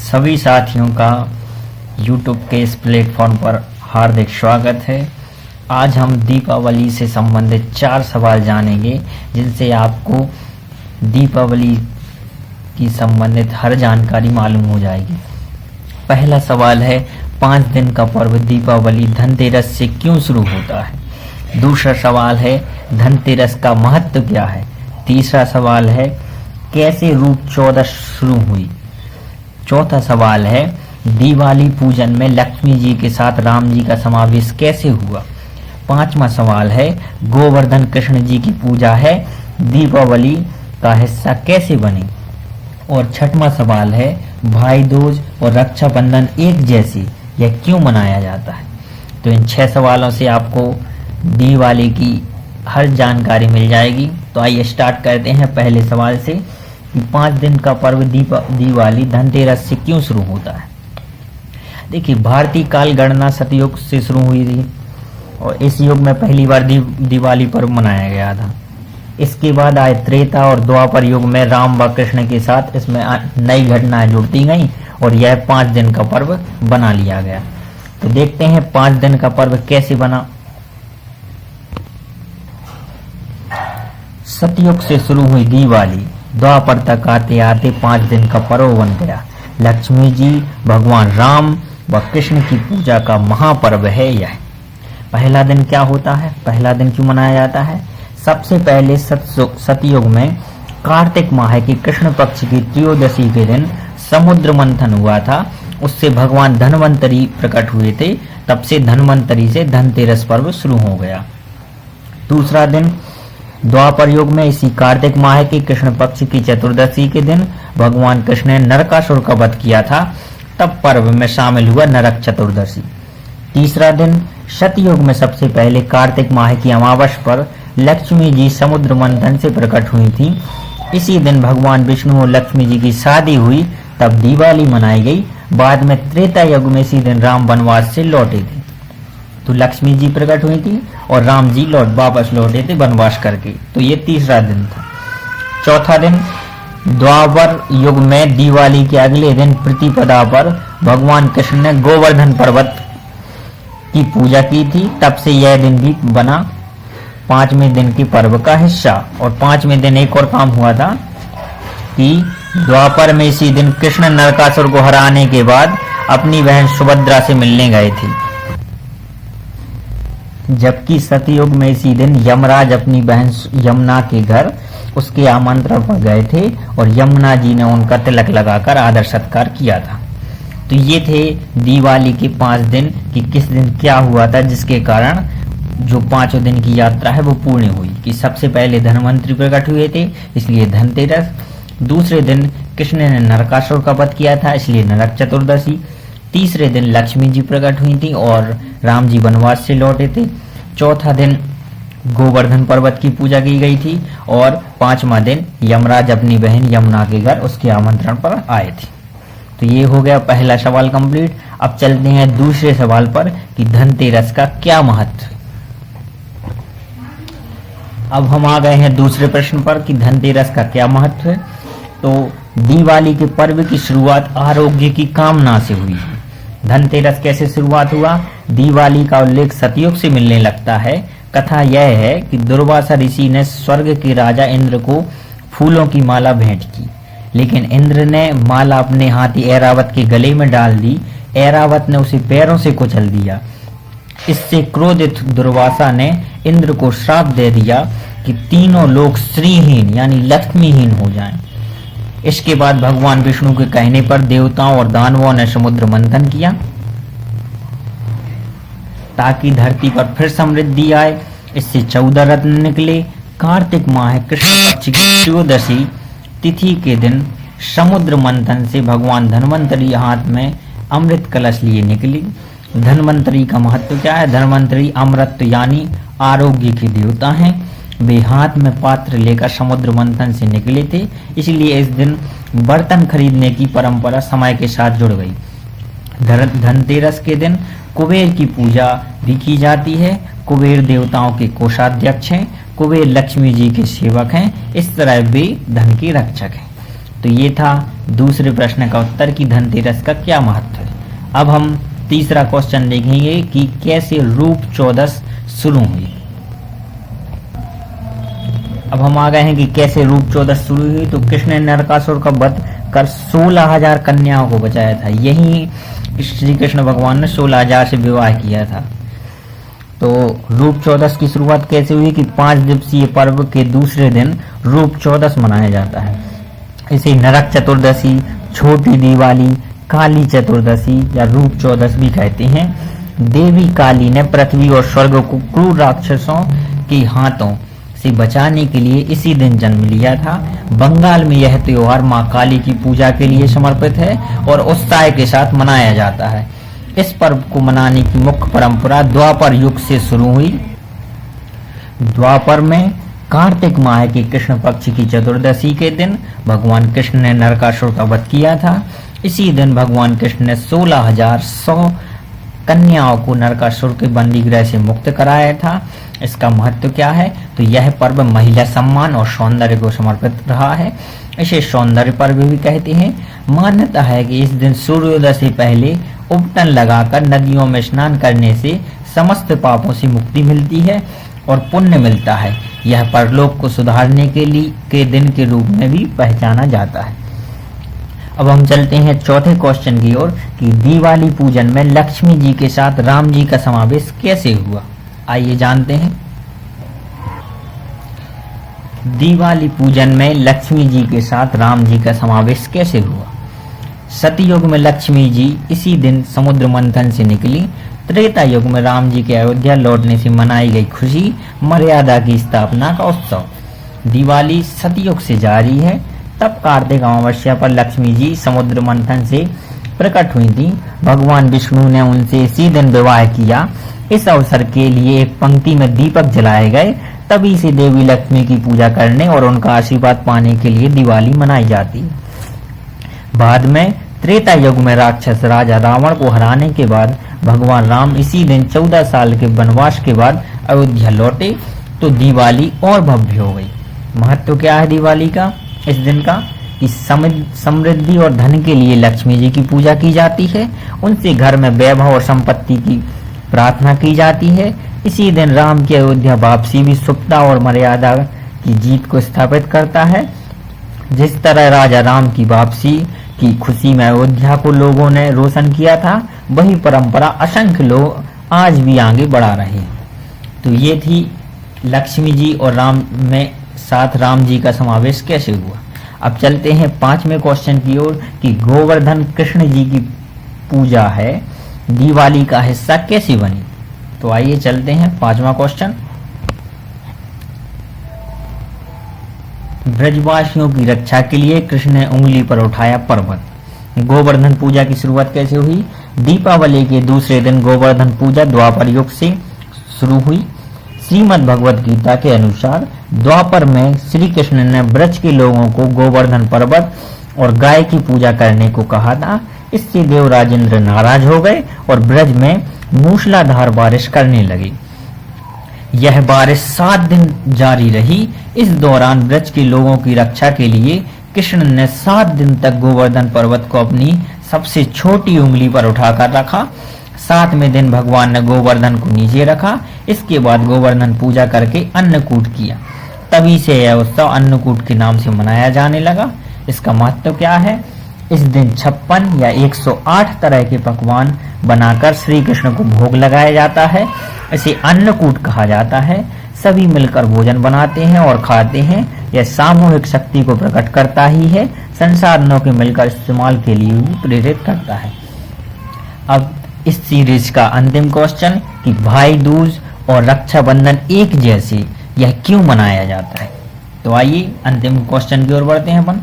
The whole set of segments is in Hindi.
सभी साथियों का YouTube के इस प्लेटफॉर्म पर हार्दिक स्वागत है। आज हम दीपावली से संबंधित 4 सवाल जानेंगे जिनसे आपको दीपावली की संबंधित हर जानकारी मालूम हो जाएगी। पहला सवाल है, 5 दिन का पर्व दीपावली धनतेरस से क्यों शुरू होता है? दूसरा सवाल है, धनतेरस का महत्व क्या है? तीसरा सवाल है, कैसे रूप चौदस शुरू हुई? चौथा सवाल है, दिवाली पूजन में लक्ष्मी जी के साथ राम जी का समावेश कैसे हुआ? पांचवा सवाल है, गोवर्धन कृष्ण जी की पूजा है, दीपावली का हिस्सा कैसे बनी? और छठवां सवाल है, भाई दूज और रक्षाबंधन एक जैसी यह क्यों मनाया जाता है? तो इन 6 सवालों से आपको दिवाली की हर जानकारी मिल जाएगी। तो आइए स्टार्ट करते हैं पहले सवाल से कि 5 दिन का पर्व दिवाली धनतेरस से क्यों शुरू होता है। देखिए, भारतीय काल गणना सतयुग से शुरू हुई थी और इस युग में पहली बार दिवाली पर्व मनाया गया था। इसके बाद आए त्रेता और द्वापर युग में राम व कृष्ण के साथ इसमें नई घटनाएं जुड़ती गईं और यह 5 दिन का पर्व बना लिया गया। तो देखते हैं 5 दिन का पर्व कैसे बना। सतयुग से शुरू हुई दिवाली द्वापर तक आते आते 5 दिन का पर्व बन गया। लक्ष्मी जी, भगवान राम व कृष्ण की पूजा का महापर्व है यह। पहला दिन क्या होता है? पहला दिन क्यों मनाया जाता है? सबसे पहले सतयुग में कार्तिक माह की कृष्ण पक्ष की त्रयोदशी के दिन समुद्र मंथन हुआ था। उससे भगवान धन्वंतरी प्रकट हुए थे। तब से धन्वंतरी से धनतेरस पर्व शुरू हो गया। दूसरा दिन द्वापर युग में इसी कार्तिक माह की कृष्ण पक्ष की चतुर्दशी के दिन भगवान कृष्ण ने नरकासुर का वध किया था। तब पर्व में शामिल हुआ नरक चतुर्दशी। तीसरा दिन सतयुग में सबसे पहले कार्तिक माह की अमावस पर लक्ष्मी जी समुद्र मंथन से प्रकट हुई थी। इसी दिन भगवान विष्णु और लक्ष्मी जी की शादी हुई। तब दिवाली मनाई गई। बाद में त्रेता युग में इसी दिन राम वनवास से लौटे थे। तो लक्ष्मी जी प्रकट हुई थी और राम जी वापस लौटे थे वनवास करके। तो ये तीसरा दिन था। चौथा दिन द्वापर युग में दिवाली के अगले दिन प्रतिपदा पर भगवान कृष्ण ने गोवर्धन पर्वत की पूजा की थी। तब से यह दिन भी बना 5वें दिन के पर्व का हिस्सा। और 5वें दिन एक और काम हुआ था कि द्वापर में इसी दिन कृष्ण नरकासुर को हराने के बाद अपनी बहन सुभद्रा से मिलने गए थे। जबकि सतयुग में इसी दिन यमराज अपनी बहन यमुना के घर उसके आमंत्रण पर गए थे और यमुना जी ने उनका तिलक लगाकर आदर सत्कार किया था। तो ये थे दिवाली के 5 दिन कि किस दिन क्या हुआ था, जिसके कारण जो 5 दिन की यात्रा है वो पूर्ण हुई। कि सबसे पहले धन्वंतरी प्रकट हुए थे, इसलिए धनतेरस। दूसरे दिन कृष्ण ने नरकासुर का वध किया था, इसलिए नरक चतुर्दशी। तीसरे दिन लक्ष्मी जी प्रकट हुई थी और राम जी वनवास से लौटे थे। चौथा दिन गोवर्धन पर्वत की पूजा की गई थी और 5वां दिन यमराज अपनी बहन यमुना के घर उसके आमंत्रण पर आए थे। तो ये हो गया पहला सवाल कंप्लीट। अब चलते हैं दूसरे सवाल पर कि धनतेरस का क्या महत्व है। अब हम आ गए हैं दूसरे प्रश्न पर कि धनतेरस का क्या महत्व है। तो दिवाली के पर्व की शुरुआत आरोग्य की कामना से हुई है। धनतेरस कैसे शुरुआत हुआ? दिवाली का उल्लेख सतयुग से मिलने लगता है। कथा यह है कि दुर्वासा ऋषि ने स्वर्ग के राजा इंद्र को फूलों की माला भेंट की, लेकिन इंद्र ने माला अपने हाथी ऐरावत के गले में डाल दी। ऐरावत ने उसे पैरों से कुचल दिया। इससे क्रोधित दुर्वासा ने इंद्र को श्राप दे दिया कि तीनों लोग श्रीहीन यानी लक्ष्मीहीन हो जाएं। इसके बाद भगवान विष्णु के कहने पर देवताओं और दानवों ने समुद्र मंथन किया ताकि धरती पर फिर समृद्धि आए। इससे 14 रत्न निकले। कार्तिक माह कृष्ण पक्ष की त्रयोदशी तिथि के दिन समुद्र मंथन से भगवान धन्वंतरी हाथ में अमृत कलश लिए निकली। धन्वंतरी का महत्व क्या है? धन्वंतरी अमृत यानी आरोग्य के देवता हैं। वे हाथ में पात्र लेकर समुद्र मंथन से निकले थे, इसलिए इस दिन बर्तन खरीदने की परंपरा समय के साथ जुड़ गई। धनतेरस के दिन कुबेर की पूजा भी की जाती है। कुबेर देवताओं के कोषाध्यक्ष हैं। कुबेर लक्ष्मी जी के सेवक हैं। इस तरह वे धन के रक्षक हैं। तो ये था दूसरे प्रश्न का उत्तर कि धनतेरस का क्या महत्व है। अब हम तीसरा क्वेश्चन देखेंगे कि कैसे रूप चौदस शुरू हुई। अब हम आ गए हैं कि कैसे रूप चौदस शुरू हुई। तो कृष्ण ने नरकासुर का वध कर 16,000 कन्याओं को बचाया था। यही श्री कृष्ण भगवान ने 16,000 से विवाह किया था। तो रूप चौदस की शुरुआत कैसे हुई कि 5 दिवसीय पर्व के दूसरे दिन रूप चौदस मनाया जाता है। इसे नरक चतुर्दशी, छोटी दिवाली, काली चतुर्दशी या रूप चौदस भी कहते हैं। देवी काली ने पृथ्वी और स्वर्ग को क्रूर राक्षसों के हाथों से बचाने के लिए इसी दिन जन्म लिया था। बंगाल में यह त्योहार मां काली की पूजा के लिए समर्पित है और उत्साह के साथ मनाया जाता है। इस पर्व को मनाने की मुख्य परंपरा द्वापर युग से शुरू हुई। द्वापर में कार्तिक माह के कृष्ण पक्ष की चतुर्दशी के दिन भगवान कृष्ण ने नरकासुर का वध किया था। इसी दिन भगवान कृष्ण ने 16,100 कन्याओं को नरकासुर के बंदी गृह से मुक्त कराया था। इसका महत्व क्या है? तो यह पर्व महिला सम्मान और सौंदर्य को समर्पित रहा है। इसे सौंदर्य पर्व भी कहते हैं। मान्यता है कि इस दिन सूर्योदय से पहले उपटन लगाकर नदियों में स्नान करने से समस्त पापों से मुक्ति मिलती है और पुण्य मिलता है। यह परलोक को सुधारने के दिन के रूप में भी पहचाना जाता है। अब हम चलते हैं चौथे क्वेश्चन की ओर कि दिवाली पूजन में लक्ष्मी जी के साथ राम जी का समावेश कैसे हुआ। आइए जानते हैं। दिवाली पूजन में लक्ष्मी जी के साथ राम जी का समावेश कैसे हुआ। सतयुग में लक्ष्मी जी इसी दिन समुद्र मंथन से निकली। त्रेता युग में राम जी के अयोध्या लौटने से मनाई गई खुशी मर्यादा की स्थापना का उत्सव। दिवाली सतयुग से जारी है। तब कार्तिक अमावस्या पर लक्ष्मी जी समुद्र मंथन से प्रकट हुई थी। भगवान विष्णु ने उनसे इसी दिन विवाह किया। इस अवसर के लिए एक पंक्ति में दीपक जलाए गए। तभी से देवी लक्ष्मी की पूजा करने और उनका आशीर्वाद पाने के लिए दिवाली मनाई जाती है। बाद में त्रेता युग में राक्षस राजा रावण को हराने के बाद भगवान राम इसी दिन 14 साल के वनवास के बाद अयोध्या लौटे तो दिवाली और भव्य हो गई। महत्व क्या है दिवाली का इस दिन का कि समृद्धि और धन के लिए लक्ष्मी जी की पूजा की जाती है। उनसे घर में वैभव और संपत्ति की प्रार्थना की जाती है। इसी दिन राम की अयोध्या वापसी भी शुभता और मर्यादा की जीत को स्थापित करता है। जिस तरह राजा राम की वापसी की खुशी में अयोध्या को लोगों ने रोशन किया था, वही परंपरा असंख्य लोग आज भी आगे बढ़ा रहे हैं। तो ये थी लक्ष्मी जी और राम में साथ राम जी का समावेश कैसे हुआ। अब चलते हैं 5वें क्वेश्चन की ओर कि गोवर्धन कृष्ण जी की पूजा है, दिवाली का हिस्सा कैसे बनी। तो आइए चलते हैं 5वां क्वेश्चन। ब्रजवासियों की रक्षा के लिए कृष्ण ने उंगली पर उठाया पर्वत। गोवर्धन पूजा की शुरुआत कैसे हुई। दीपावली के दूसरे दिन गोवर्धन पूजा द्वापर युग से शुरू हुई। श्रीमद् भगवत गीता के अनुसार द्वापर में श्री कृष्ण ने ब्रज के लोगों को गोवर्धन पर्वत और गाय की पूजा करने को कहा था। इससे देवराज इंद्र नाराज हो गए और ब्रज में मूसलाधार बारिश करने लगी। यह बारिश 7 दिन जारी रही। इस दौरान ब्रज के लोगों की रक्षा के लिए कृष्ण ने 7 दिन तक गोवर्धन पर्वत को अपनी सबसे छोटी उंगली पर उठाकर रखा। 7वें दिन भगवान ने गोवर्धन को नीचे रखा। इसके बाद गोवर्धन पूजा करके अन्नकूट किया। तभी से यह उत्सव अन्नकूट के नाम से मनाया जाने लगा। इसका महत्व क्या है। इस दिन 56 या 108 तरह के पकवान बनाकर श्री कृष्ण को भोग लगाया जाता है। इसे अन्नकूट कहा जाता है। सभी मिलकर भोजन बनाते हैं और खाते हैं। यह सामूहिक शक्ति को प्रकट करता ही है, संसाधनों के मिलकर इस्तेमाल के लिए भी प्रेरित करता है। अब इस सीरीज का अंतिम क्वेश्चन कि भाई दूज और रक्षाबंधन एक जैसे यह क्यों मनाया जाता है। तो आइए अंतिम क्वेश्चन की ओर बढ़ते हैं अपन।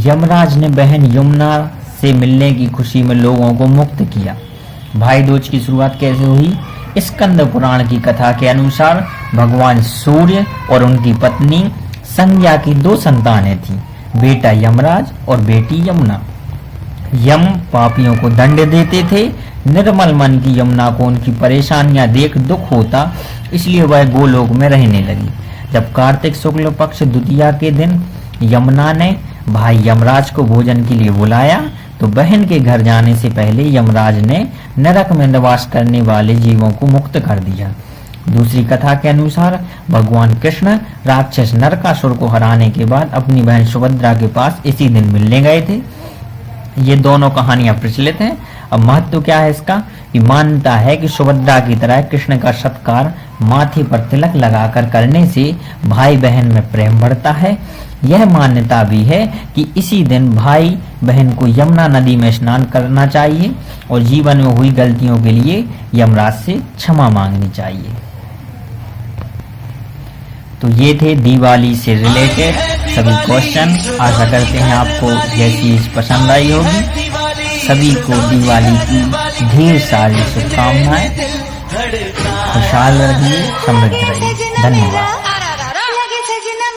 यमराज ने बहन यमुना से मिलने की खुशी में लोगों को मुक्त किया। भाई दूज की शुरुआत कैसे हुई। स्कंद पुराण की कथा के अनुसार भगवान सूर्य और उनकी पत्नी संज्ञा की 2 संतानें थीं, बेटा यमराज और बेटी यमुना। यम पापियों को दंड देते थे। निर्मल मन की यमुना को उनकी परेशानियां देख दुख होता, इसलिए वह गोलोक में रहने लगी। जब कार्तिक शुक्ल पक्ष द्वितीया के दिन यमुना ने भाई यमराज को भोजन के लिए बुलाया तो बहन के घर जाने से पहले यमराज ने नरक में निवास करने वाले जीवों को मुक्त कर दिया। दूसरी कथा के अनुसार भगवान कृष्ण राक्षस नरकासुर को हराने के बाद अपनी बहन सुभद्रा के पास इसी दिन मिलने गए थे। ये दोनों कहानियां प्रचलित हैं। अब महत्व क्या है इसका? कि मान्यता है कि सुभद्रा की तरह कृष्ण का सत्कार माथे पर तिलक लगाकर करने से भाई बहन में प्रेम बढ़ता है। यह मान्यता भी है कि इसी दिन भाई बहन को यमुना नदी में स्नान करना चाहिए और जीवन में हुई गलतियों के लिए यमराज से क्षमा मांगनी चाहिए। तो ये थे दिवाली से रिलेटेड सभी क्वेश्चन। आशा करते हैं आपको यह चीज पसंद आई होगी। सभी को दिवाली की ढेर सारी शुभकामनाएं। खुशहाल रहिए, समृद्ध रहिए। धन्यवाद।